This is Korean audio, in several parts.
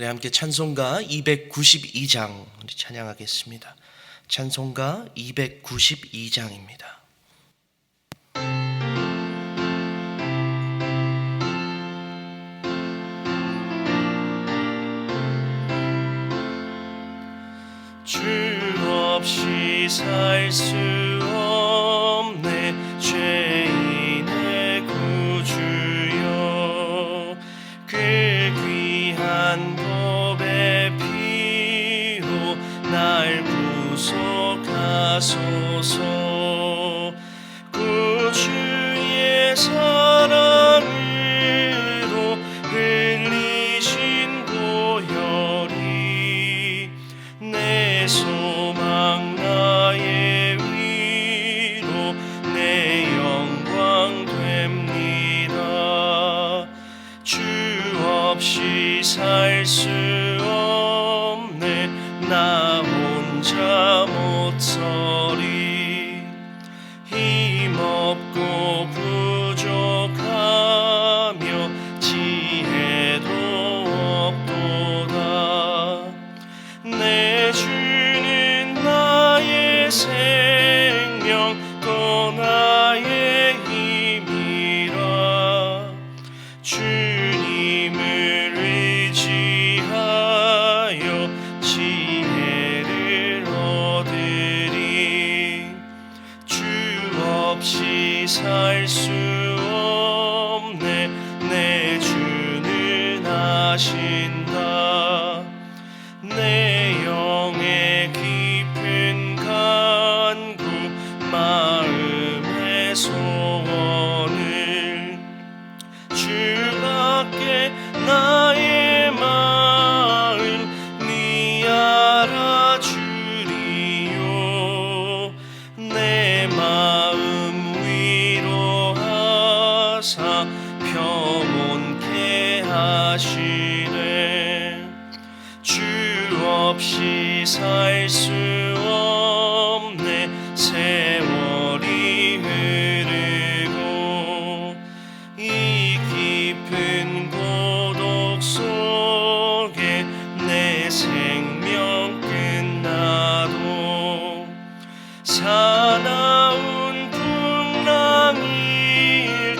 우리 함께 찬송가 292장 우리 찬양하겠습니다. 찬송가 292장입니다. 주 없이 살 수 없네 죄인의 구주여, 그 귀한 보배 피로 날 구속하소서. 구주의 사랑으로 흘리신 보혈이 내 소망 나의 위로 내 영광 됩니다. 주 없이 살 수 없네 나 혼자 못 서리. 힘없고 부족하며 지혜도 없도다. 내 주는 나의 생명 또 나의 힘이라. 주님을 의지하여 지혜를 얻으리. 주 없이 살 수 없네 내 주는 아신다. 내 영의 깊은 간구 마음의 소원을 주밖에 나의 마음 네 알아주리요. 내 마음 위로하사 평온케 하시네. 주 없이 살 수 없네 세월이 흐르고 이 깊은 고독 속에 내 생명 끝나도 사나운 풍랑일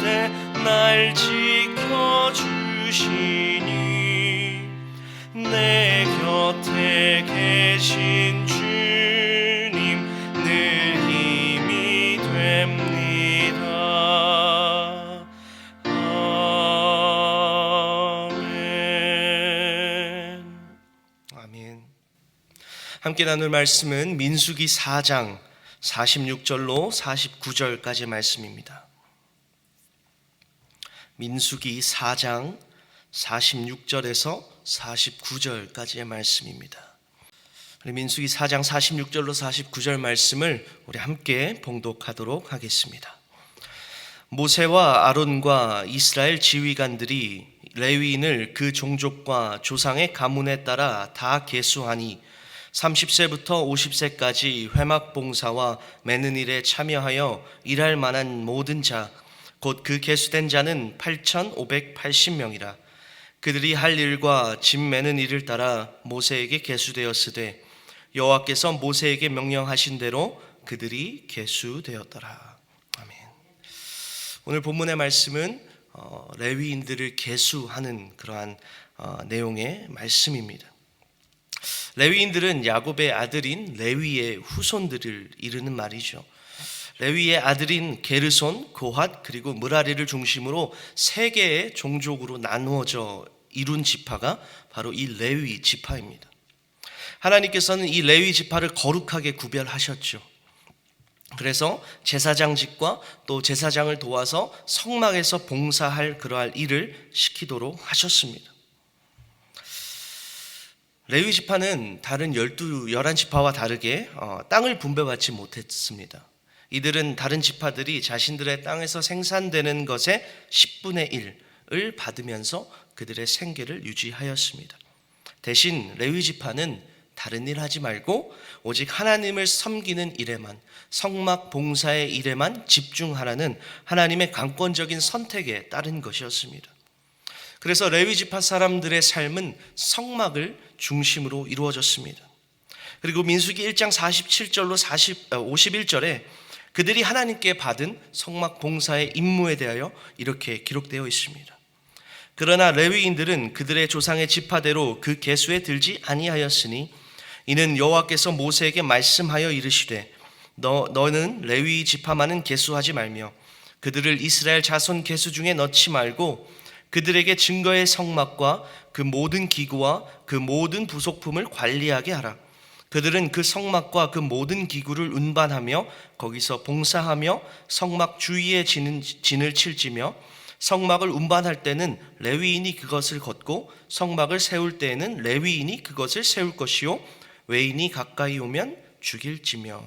때 날 지켜주시니 내 곁에 계신 주님 늘 힘이 됩니다. 아멘. 아멘. 함께 나눌 말씀은 민수기 4장 46절로 49절까지 말씀입니다. 민수기 4장 46절에서 49절까지의 말씀입니다. 민수기 4장 46절로 49절 말씀을 우리 함께 봉독하도록 하겠습니다. 모세와 아론과 이스라엘 지휘관들이 레위인을 그 종족과 조상의 가문에 따라 다 계수하니 30세부터 50세까지 회막 봉사와 매는 일에 참여하여 일할 만한 모든 자 곧 그 계수된 자는 8,580명이라. 그들이 할 일과 짐 매는 일을 따라 모세에게 계수되었으되 여호와께서 모세에게 명령하신 대로 그들이 계수되었더라. 아멘. 오늘 본문의 말씀은 레위인들을 계수하는 그러한 내용의 말씀입니다. 레위인들은 야곱의 아들인 레위의 후손들을 이르는 말이죠. 레위의 아들인 게르손, 고핫 그리고 므라리를 중심으로 세 개의 종족으로 나누어져 이룬 지파가 바로 이 레위 지파입니다. 하나님께서는 이 레위 지파를 거룩하게 구별하셨죠. 그래서 제사장직과 또 제사장을 도와서 성막에서 봉사할 그러할 일을 시키도록 하셨습니다. 레위 지파는 다른 11지파와 다르게 땅을 분배받지 못했습니다. 이들은 다른 지파들이 자신들의 땅에서 생산되는 것의 10분의 1을 받으면서 그들의 생계를 유지하였습니다. 대신 레위 지파는 다른 일 하지 말고 오직 하나님을 섬기는 일에만, 성막 봉사의 일에만 집중하라는 하나님의 강권적인 선택에 따른 것이었습니다. 그래서 레위 지파 사람들의 삶은 성막을 중심으로 이루어졌습니다. 그리고 민수기 1장 47절로 51절에 그들이 하나님께 받은 성막 봉사의 임무에 대하여 이렇게 기록되어 있습니다. 그러나 레위인들은 그들의 조상의 지파대로 그 계수에 들지 아니하였으니 이는 여호와께서 모세에게 말씀하여 이르시되 너는 레위 지파만은 계수하지 말며 그들을 이스라엘 자손 계수 중에 넣지 말고 그들에게 증거의 성막과 그 모든 기구와 그 모든 부속품을 관리하게 하라. 그들은 그 성막과 그 모든 기구를 운반하며 거기서 봉사하며 성막 주위에 진을 칠지며 성막을 운반할 때는 레위인이 그것을 걷고 성막을 세울 때에는 레위인이 그것을 세울 것이요 외인이 가까이 오면 죽일지며.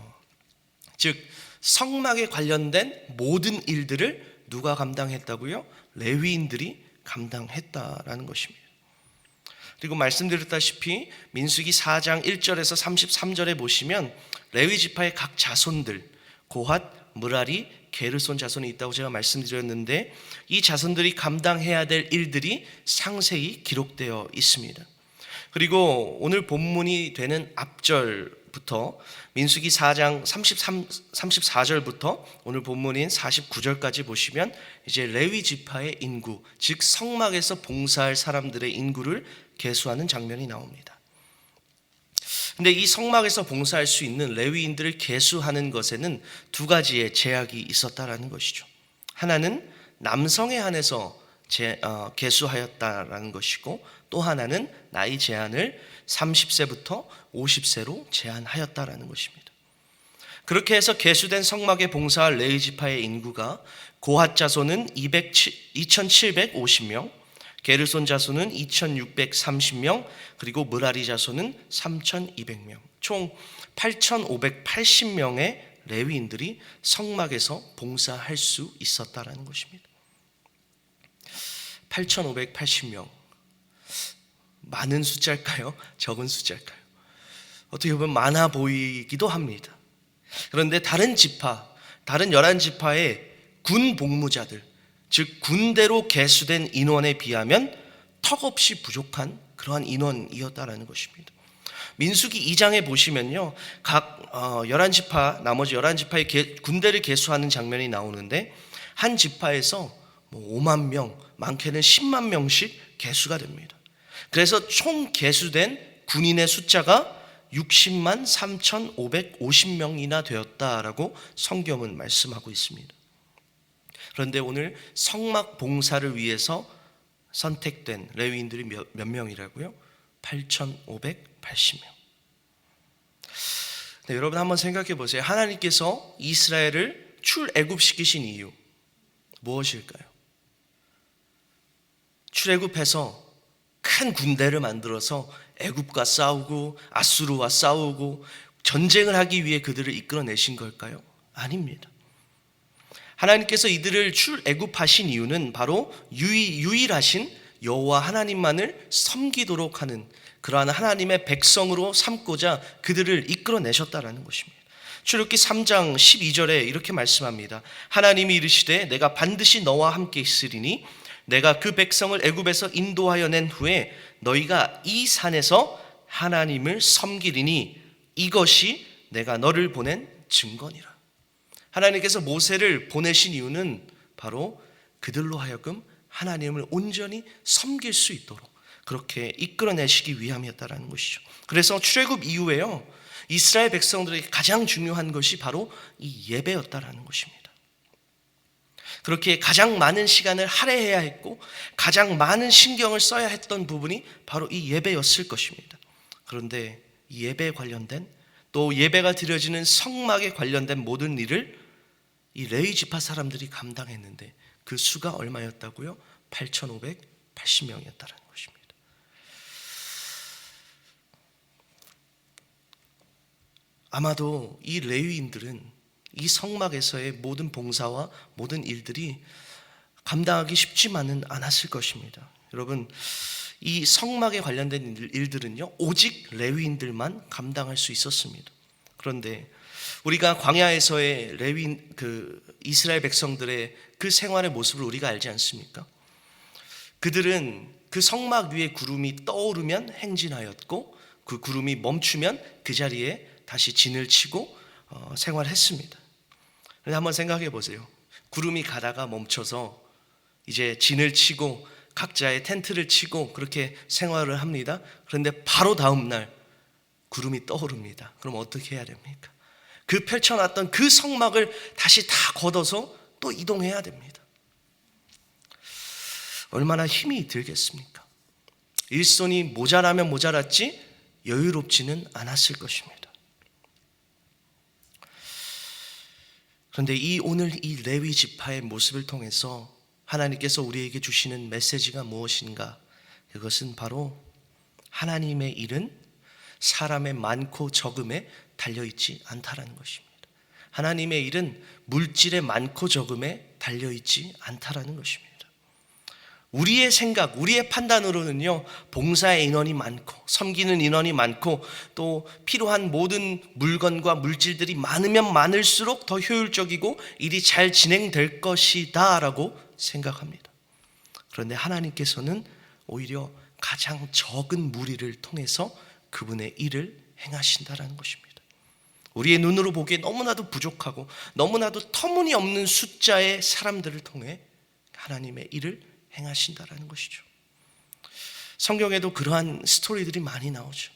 즉 성막에 관련된 모든 일들을 누가 감당했다고요? 레위인들이 감당했다라는 것입니다. 그리고 말씀드렸다시피 민수기 4장 1절에서 33절에 보시면 레위 지파의 각 자손들 고핫, 므라리, 게르손 자손이 있다고 제가 말씀드렸는데 이 자손들이 감당해야 될 일들이 상세히 기록되어 있습니다. 그리고 오늘 본문이 되는 앞절부터 민수기 4장 34절부터 오늘 본문인 49절까지 보시면 이제 레위 지파의 인구, 즉 성막에서 봉사할 사람들의 인구를 계수하는 장면이 나옵니다. 근데 이 성막에서 봉사할 수 있는 레위인들을 계수하는 것에는 두 가지의 제약이 있었다라는 것이죠. 하나는 남성에 한해서 계수하였다라는 것이고 또 하나는 나이 제한을 30세부터 50세로 제한하였다라는 것입니다. 그렇게 해서 계수된 성막에 봉사할 레위 지파의 인구가 고핫 자손은 2750명, 게르손 자손은 2630명, 그리고 므라리 자손은 3200명, 총 8580명의 레위인들이 성막에서 봉사할 수 있었다라는 것입니다. 8580명, 많은 숫자일까요? 적은 숫자일까요? 어떻게 보면 많아 보이기도 합니다. 그런데 다른 지파, 다른 11지파의 군 복무자들, 즉 군대로 계수된 인원에 비하면 턱없이 부족한 그러한 인원이었다라는 것입니다. 민수기 2장에 보시면요, 각 11지파, 나머지 11지파의 군대를 계수하는 장면이 나오는데 한 지파에서 5만 명, 많게는 10만 명씩 계수가 됩니다. 그래서 총 계수된 군인의 숫자가 60만 3,550명이나 되었다라고 성경은 말씀하고 있습니다. 그런데 오늘 성막 봉사를 위해서 선택된 레위인들이 몇 명이라고요? 8,580명. 네, 여러분 한번 생각해 보세요. 하나님께서 이스라엘을 출애굽시키신 이유 무엇일까요? 출애굽해서 큰 군대를 만들어서 애굽과 싸우고 아수르와 싸우고 전쟁을 하기 위해 그들을 이끌어내신 걸까요? 아닙니다. 하나님께서 이들을 출애굽하신 이유는 바로 유일하신 여호와 하나님만을 섬기도록 하는 그러한 하나님의 백성으로 삼고자 그들을 이끌어내셨다라는 것입니다. 출애굽기 3장 12절에 이렇게 말씀합니다. 하나님이 이르시되 내가 반드시 너와 함께 있으리니 내가 그 백성을 애굽에서 인도하여 낸 후에 너희가 이 산에서 하나님을 섬기리니 이것이 내가 너를 보낸 증거니라. 하나님께서 모세를 보내신 이유는 바로 그들로 하여금 하나님을 온전히 섬길 수 있도록 그렇게 이끌어내시기 위함이었다라는 것이죠. 그래서 출애굽 이후에요, 이스라엘 백성들에게 가장 중요한 것이 바로 이 예배였다라는 것입니다. 그렇게 가장 많은 시간을 할애해야 했고 가장 많은 신경을 써야 했던 부분이 바로 이 예배였을 것입니다. 그런데 이 예배에 관련된 또 예배가 드려지는 성막에 관련된 모든 일을 이 레위 지파 사람들이 감당했는데 그 수가 얼마였다고요? 8,580명이었다는 것입니다. 아마도 이 레위인들은 이 성막에서의 모든 봉사와 모든 일들이 감당하기 쉽지만은 않았을 것입니다. 여러분, 이 성막에 관련된 일들은요, 오직 레위인들만 감당할 수 있었습니다. 그런데 우리가 광야에서의 레위인 이스라엘 백성들의 그 생활의 모습을 우리가 알지 않습니까? 그들은 그 성막 위에 구름이 떠오르면 행진하였고 그 구름이 멈추면 그 자리에 다시 진을 치고 생활했습니다. 그런데 한번 생각해 보세요. 구름이 가다가 멈춰서 이제 진을 치고 각자의 텐트를 치고 그렇게 생활을 합니다. 그런데 바로 다음 날 구름이 떠오릅니다. 그럼 어떻게 해야 됩니까? 그 펼쳐놨던 그 성막을 다시 다 걷어서 또 이동해야 됩니다. 얼마나 힘이 들겠습니까? 일손이 모자라면 모자랐지 여유롭지는 않았을 것입니다. 그런데 오늘 이 레위 지파의 모습을 통해서 하나님께서 우리에게 주시는 메시지가 무엇인가? 그것은 바로 하나님의 일은 사람의 많고 적음에 달려있지 않다라는 것입니다. 하나님의 일은 물질의 많고 적음에 달려있지 않다라는 것입니다. 우리의 생각, 우리의 판단으로는요, 봉사의 인원이 많고 섬기는 인원이 많고 또 필요한 모든 물건과 물질들이 많으면 많을수록 더 효율적이고 일이 잘 진행될 것이다 라고 생각합니다. 그런데 하나님께서는 오히려 가장 적은 무리를 통해서 그분의 일을 행하신다라는 것입니다. 우리의 눈으로 보기에 너무나도 부족하고 너무나도 터무니없는 숫자의 사람들을 통해 하나님의 일을 행하신다라는 것이죠. 성경에도 그러한 스토리들이 많이 나오죠.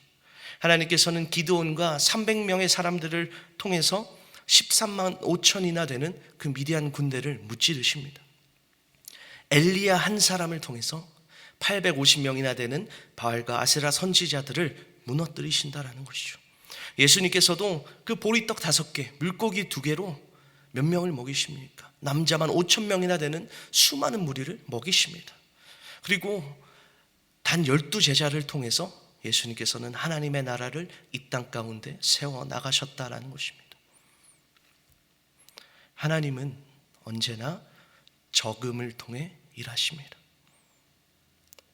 하나님께서는 기드온과 300명의 사람들을 통해서 13만 5천이나 되는 그 미디안 군대를 무찌르십니다. 엘리야 한 사람을 통해서 850명이나 되는 바알과 아세라 선지자들을 무너뜨리신다라는 것이죠. 예수님께서도 그 보리떡 5개, 물고기 2개로 몇 명을 먹이십니까? 남자만 5천 명이나 되는 수많은 무리를 먹이십니다. 그리고 단 12제자를 통해서 예수님께서는 하나님의 나라를 이 땅 가운데 세워 나가셨다라는 것입니다. 하나님은 언제나 적음을 통해 일하십니다.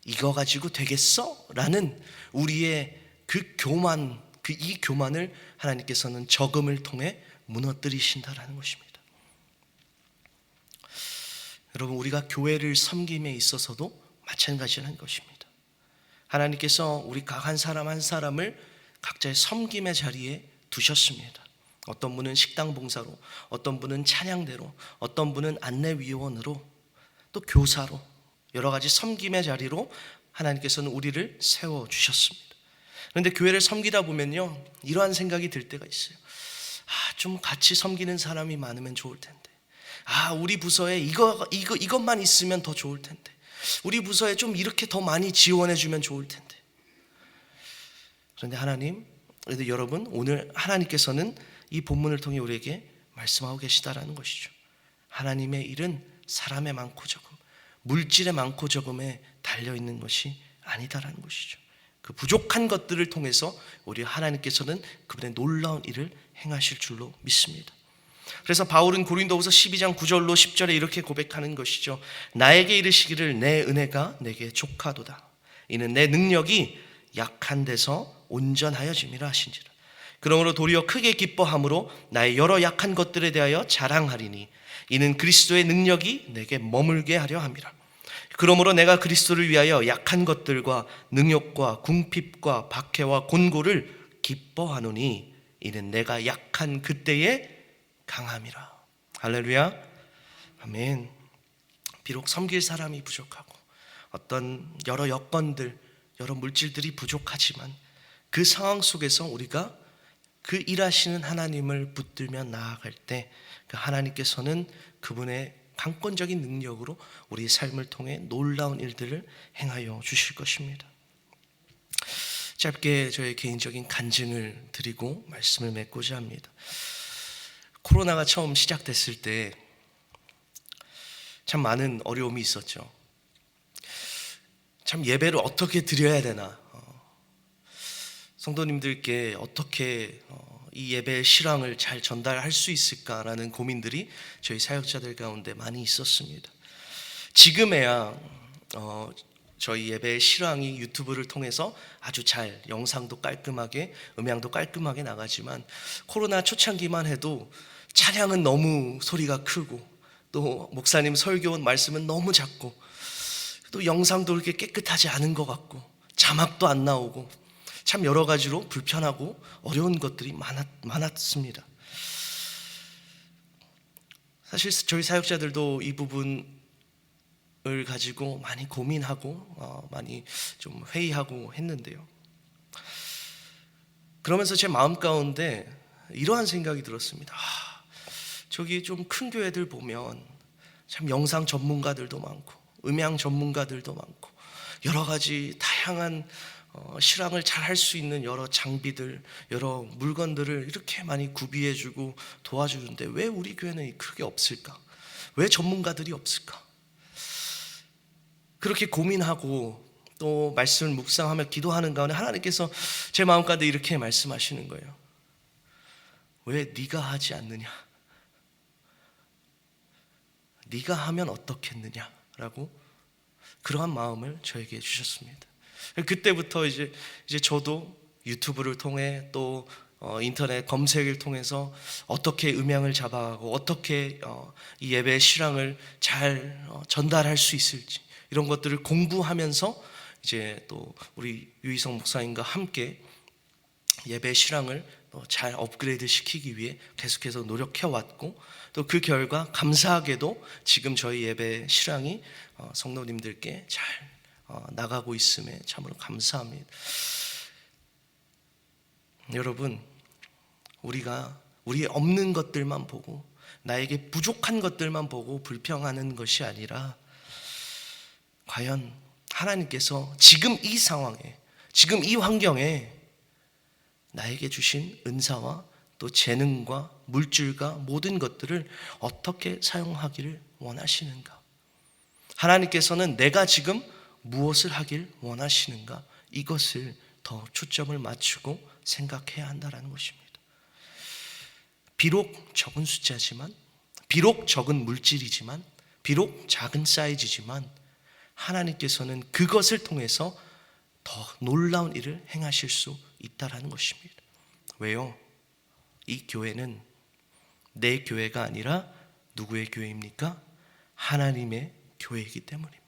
이거 가지고 되겠어? 라는 우리의 이 교만을 하나님께서는 적음을 통해 무너뜨리신다라는 것입니다. 여러분, 우리가 교회를 섬김에 있어서도 마찬가지라는 것입니다. 하나님께서 우리 각 한 사람 한 사람을 각자의 섬김의 자리에 두셨습니다. 어떤 분은 식당 봉사로, 어떤 분은 찬양대로, 어떤 분은 안내위원으로, 또 교사로 여러 가지 섬김의 자리로 하나님께서는 우리를 세워주셨습니다. 그런데 교회를 섬기다 보면요, 이러한 생각이 들 때가 있어요. 좀 같이 섬기는 사람이 많으면 좋을 텐데. 우리 부서에 이것만 있으면 더 좋을 텐데. 우리 부서에 좀 이렇게 더 많이 지원해 주면 좋을 텐데. 그런데 그런데 여러분, 오늘 하나님께서는 이 본문을 통해 우리에게 말씀하고 계시다라는 것이죠. 하나님의 일은 사람의 많고 적음, 물질의 많고 적음에 달려있는 것이 아니다라는 것이죠. 그 부족한 것들을 통해서 우리 하나님께서는 그분의 놀라운 일을 행하실 줄로 믿습니다. 그래서 바울은 고린도후서 12장 9절로 10절에 이렇게 고백하는 것이죠. 나에게 이르시기를 내 은혜가 내게 족하도다. 이는 내 능력이 약한 데서 온전하여짐이라 하신지라. 그러므로 도리어 크게 기뻐함으로 나의 여러 약한 것들에 대하여 자랑하리니 이는 그리스도의 능력이 내게 머물게 하려 함이라. 그러므로 내가 그리스도를 위하여 약한 것들과 능욕과 궁핍과 박해와 곤고를 기뻐하노니 이는 내가 약한 그때에 강함이라. 할렐루야. 아멘. 비록 섬길 사람이 부족하고 어떤 여러 여건들, 여러 물질들이 부족하지만 그 상황 속에서 우리가 그 일하시는 하나님을 붙들며 나아갈 때 그 하나님께서는 그분의 강권적인 능력으로 우리의 삶을 통해 놀라운 일들을 행하여 주실 것입니다. 짧게 저의 개인적인 간증을 드리고 말씀을 맺고자 합니다. 코로나가 처음 시작됐을 때 참 많은 어려움이 있었죠. 참 예배를 어떻게 드려야 되나, 성도님들께 어떻게 이 예배의 실황을 잘 전달할 수 있을까라는 고민들이 저희 사역자들 가운데 많이 있었습니다. 지금에야 저희 예배의 실황이 유튜브를 통해서 아주 잘, 영상도 깔끔하게, 음향도 깔끔하게 나가지만 코로나 초창기만 해도 찬양은 너무 소리가 크고 또 목사님 설교 말씀은 너무 작고 또 영상도 그렇게 깨끗하지 않은 것 같고 자막도 안 나오고 참 여러 가지로 불편하고 어려운 것들이 많았습니다. 사실 저희 사역자들도 이 부분을 가지고 많이 고민하고 많이 좀 회의하고 했는데요. 그러면서 제 마음 가운데 이러한 생각이 들었습니다. 저기 좀 큰 교회들 보면 참 영상 전문가들도 많고 음향 전문가들도 많고 여러 가지 다양한 실황을 잘 할 수 있는 여러 장비들, 여러 물건들을 이렇게 많이 구비해주고 도와주는데 왜 우리 교회는 그게 없을까? 왜 전문가들이 없을까? 그렇게 고민하고 또 말씀을 묵상하며 기도하는 가운데 하나님께서 제 마음 가운데 이렇게 말씀하시는 거예요. 왜 네가 하지 않느냐? 네가 하면 어떻겠느냐라고 그러한 마음을 저에게 주셨습니다. 그때부터 이제 저도 유튜브를 통해 또 인터넷 검색을 통해서 어떻게 음향을 잡아가고 어떻게 이 예배의 실황을 잘 전달할 수 있을지 이런 것들을 공부하면서 이제 또 우리 유희성 목사님과 함께 예배 실황을 잘 업그레이드 시키기 위해 계속해서 노력해 왔고 또 그 결과 감사하게도 지금 저희 예배 실황이 성도님들께 잘 나가고 있음에 참으로 감사합니다. 여러분, 우리가 우리의 없는 것들만 보고 나에게 부족한 것들만 보고 불평하는 것이 아니라 과연 하나님께서 지금 이 상황에 지금 이 환경에 나에게 주신 은사와 또 재능과 물질과 모든 것들을 어떻게 사용하기를 원하시는가? 하나님께서는 내가 지금 무엇을 하길 원하시는가? 이것을 더 초점을 맞추고 생각해야 한다는 것입니다. 비록 적은 숫자지만, 비록 적은 물질이지만, 비록 작은 사이즈지만 하나님께서는 그것을 통해서 더 놀라운 일을 행하실 수 있다는 것입니다. 왜요? 이 교회는 내 교회가 아니라 누구의 교회입니까? 하나님의 교회이기 때문입니다.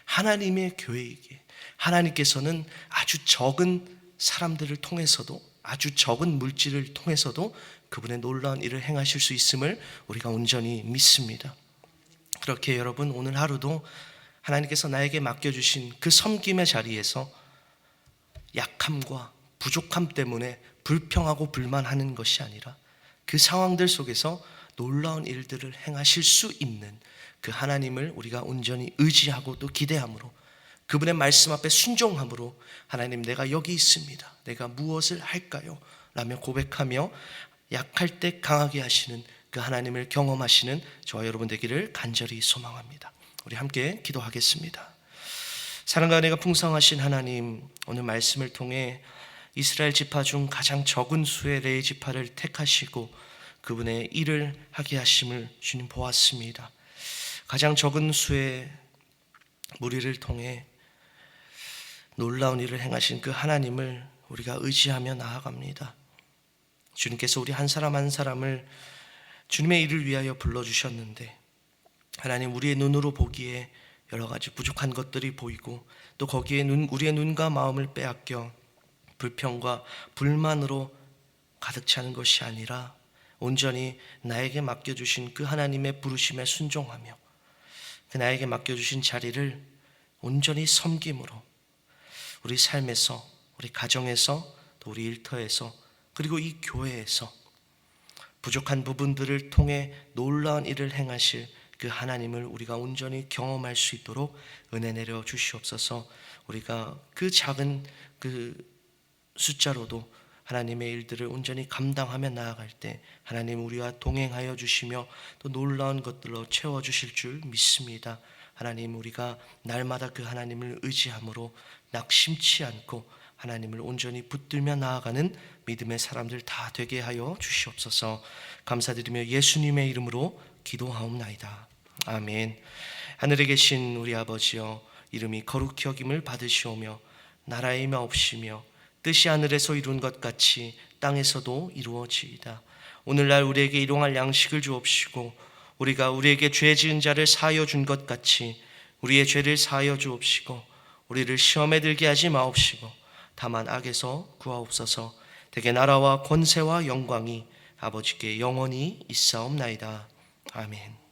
하나님의 교회이기에 하나님께서는 아주 적은 사람들을 통해서도 아주 적은 물질을 통해서도 그분의 놀라운 일을 행하실 수 있음을 우리가 온전히 믿습니다. 그렇게 여러분 오늘 하루도 하나님께서 나에게 맡겨주신 그 섬김의 자리에서 약함과 부족함 때문에 불평하고 불만하는 것이 아니라 그 상황들 속에서 놀라운 일들을 행하실 수 있는 그 하나님을 우리가 온전히 의지하고 또 기대함으로 그분의 말씀 앞에 순종함으로 하나님 내가 여기 있습니다. 내가 무엇을 할까요? 라며 고백하며 약할 때 강하게 하시는 그 하나님을 경험하시는 저와 여러분 되기를 간절히 소망합니다. 우리 함께 기도하겠습니다. 사랑과 은혜가 풍성하신 하나님, 오늘 말씀을 통해 이스라엘 지파 중 가장 적은 수의 레위 지파를 택하시고 그분의 일을 하게 하심을 주님 보았습니다. 가장 적은 수의 무리를 통해 놀라운 일을 행하신 그 하나님을 우리가 의지하며 나아갑니다. 주님께서 우리 한 사람 한 사람을 주님의 일을 위하여 불러주셨는데 하나님 우리의 눈으로 보기에 여러 가지 부족한 것들이 보이고 또 거기에 우리의 눈과 마음을 빼앗겨 불평과 불만으로 가득 차는 것이 아니라 온전히 나에게 맡겨주신 그 하나님의 부르심에 순종하며 그 나에게 맡겨주신 자리를 온전히 섬김으로 우리 삶에서 우리 가정에서 또 우리 일터에서 그리고 이 교회에서 부족한 부분들을 통해 놀라운 일을 행하실 그 하나님을 우리가 온전히 경험할 수 있도록 은혜 내려 주시옵소서. 우리가 그 작은 그 숫자로도 하나님의 일들을 온전히 감당하며 나아갈 때 하나님 우리와 동행하여 주시며 또 놀라운 것들로 채워주실 줄 믿습니다. 하나님 우리가 날마다 그 하나님을 의지함으로 낙심치 않고 하나님을 온전히 붙들며 나아가는 믿음의 사람들 다 되게 하여 주시옵소서. 감사드리며 예수님의 이름으로 기도하옵나이다. 아멘. 하늘에 계신 우리 아버지여, 이름이 거룩히 여김을 받으시오며 나라의 마옵시며 뜻이 하늘에서 이룬 것 같이 땅에서도 이루어지이다. 오늘날 우리에게 일용할 양식을 주옵시고 우리가 우리에게 죄 지은 자를 사하여 준 것 같이 우리의 죄를 사하여 주옵시고 우리를 시험에 들게 하지 마옵시고 다만 악에서 구하옵소서. 대개 나라와 권세와 영광이 아버지께 영원히 있사옵나이다. 아멘.